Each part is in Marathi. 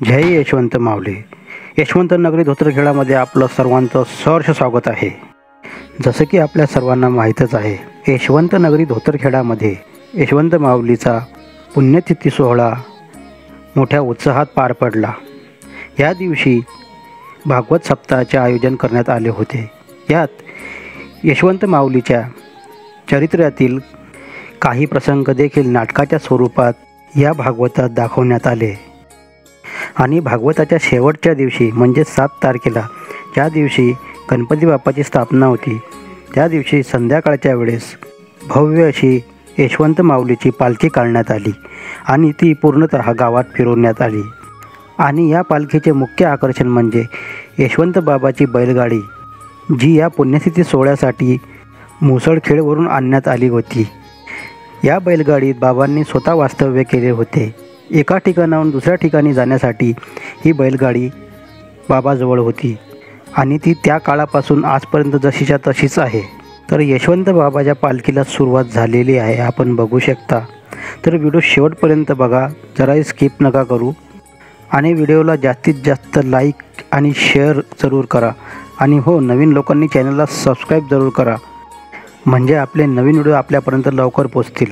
जय यशवंत माऊली. यशवंत नगरी धोत्रखेडामध्ये आपलं सर्वांचं सहर्ष स्वागत आहे. जसं की आपल्या सर्वांना माहीतच आहे, यशवंत नगरी धोत्रखेडामध्ये यशवंत माऊलीचा पुण्यतिथी सोहळा मोठ्या उत्साहात पार पडला. या दिवशी भागवत सप्ताहाचे आयोजन करण्यात आले होते. यात यशवंत माऊलीच्या चरित्रातील काही प्रसंग देखील नाटकाच्या स्वरूपात या भागवतात दाखवण्यात आले. आणि भागवताच्या शेवटच्या दिवशी म्हणजे 7 तारखेला ज्या दिवशी गणपती बाप्पाची स्थापना होती, त्या दिवशी संध्याकाळच्या वेळेस भव्य अशी यशवंत माऊलीची पालखी काढण्यात आली आणि ती पूर्णतः गावात फिरवण्यात आली. आणि या पालखीचे मुख्य आकर्षण म्हणजे यशवंत बाबाची बैलगाडी, जी या पुण्यतिथी सोहळ्यासाठी मुसळखेडवरून आणण्यात आली होती. या बैलगाडीत बाबांनी स्वतः वास्तव्य केले होते. एका ठिकाणाहून दुसऱ्या ठिकाणी जाण्यासाठी ही बैलगाडी बाबाजवळ होती आणि ती त्या काळापासून आजपर्यंत जशीच्या तशीच आहे. तर यशवंत बाबाच्या पालखीला सुरुवात झालेली आहे, आपण बघू शकता. तर व्हिडिओ शेवटपर्यंत बघा, जराही स्किप नका करू. आणि व्हिडिओला जास्तीत जास्त लाईक आणि शेअर जरूर करा. आणि हो, नवीन लोकांनी चॅनलला सबस्क्राईब जरूर करा, म्हणजे आपले नवीन व्हिडिओ आपल्यापर्यंत लवकर पोचतील.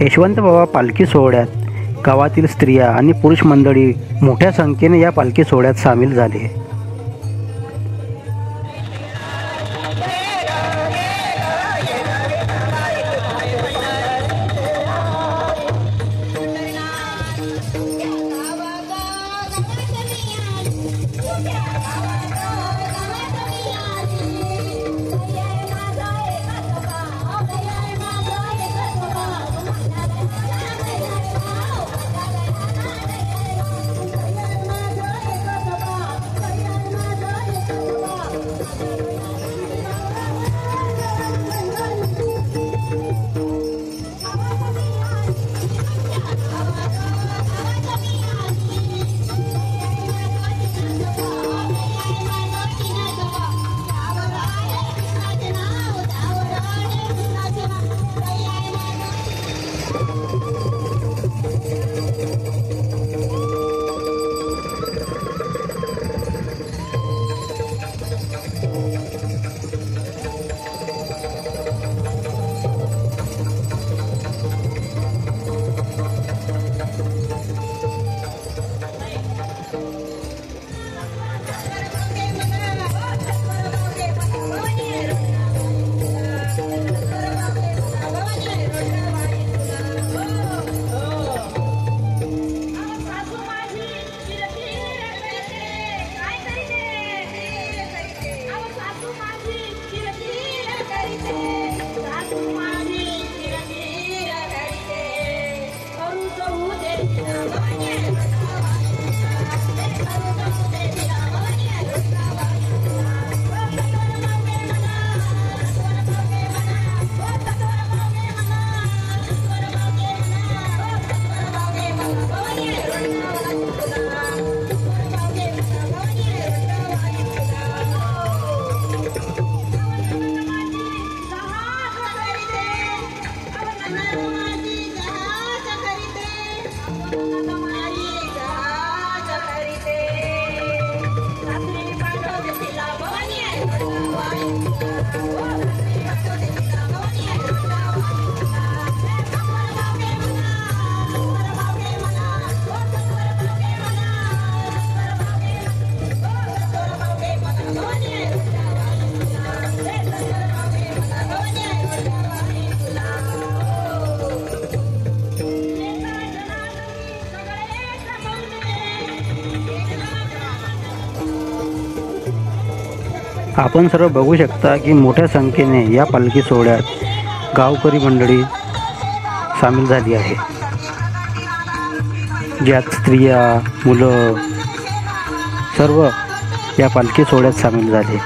यशवंत बाबा पालखी सोहळ्यात गावातील स्त्रिया आणि पुरुष मंडळी मोठ्या संख्येने या पालखी सोहळ्यात सामील झाले. आपण सर्व बघू शकता की मोठ्या संख्येने या पालखी सोहळ्यात गावकरी मंडळी सामील झाली आहे, ज्यात स्त्रिया, मुलं सर्व या पालखी सोहळ्यात सामील झाले.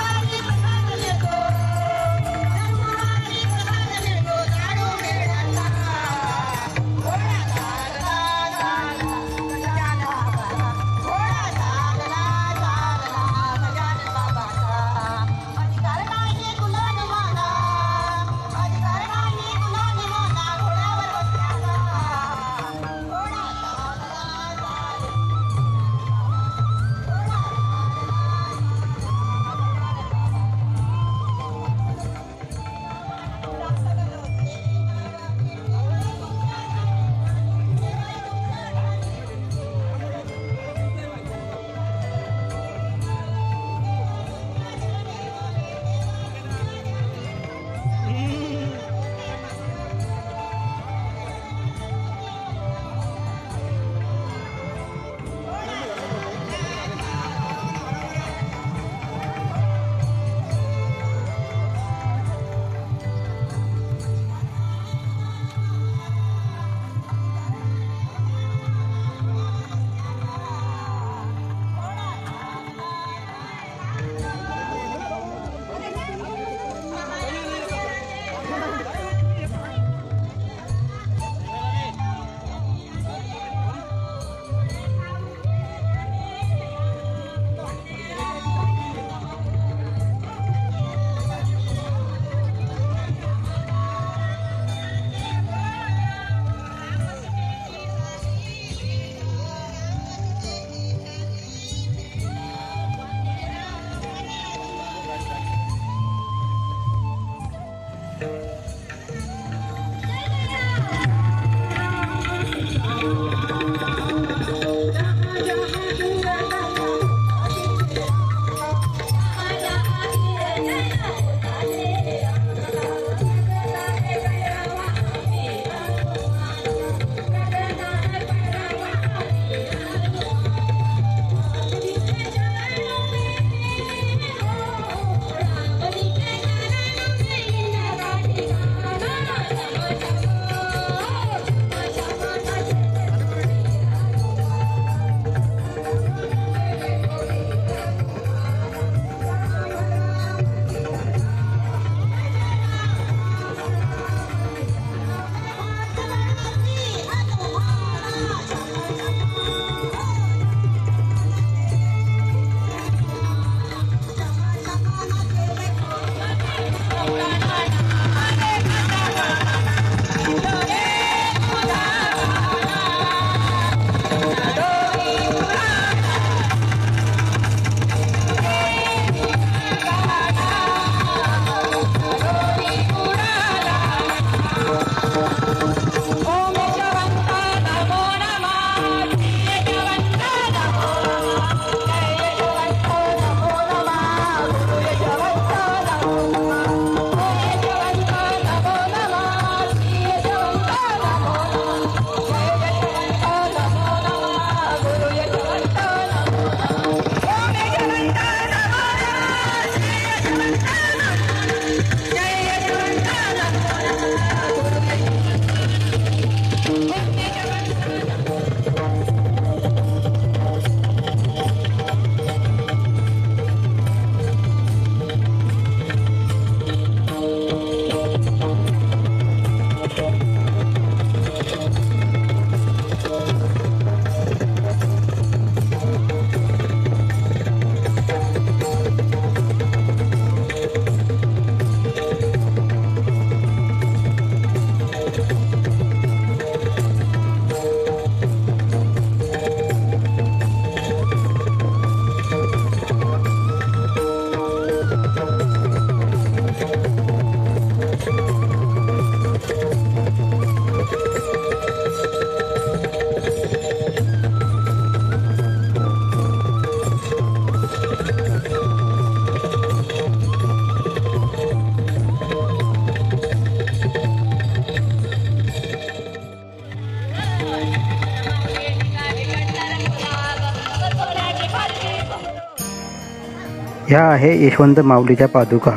ह्या आहे यशवंत माऊलीच्या पादुका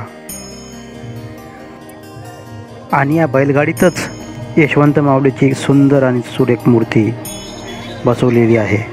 आणि या बैलगाडीतच यशवंत माऊलीची एक सुंदर आणि सुरेख मूर्ती बसवलेली आहे।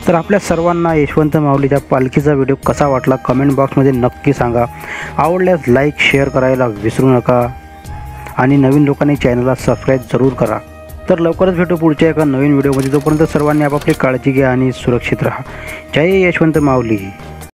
तर आपल्या सर्वांना यशवंत माऊलीच्या पालखीचा व्हिडिओ कसा वाटला कमेंट बॉक्समध्ये नक्की सांगा। आवडल्यास लाईक शेअर करायला विसरू नका आणि नवीन लोकांनी चॅनलला सबस्क्राईब जरूर करा। तर लवकरच भेटू पुढच्या एका नवीन व्हिडिओमध्ये। तोपर्यंत सर्वांनी आपापली काळजी घ्या आणि सुरक्षित राहा। जय यशवंत माऊली।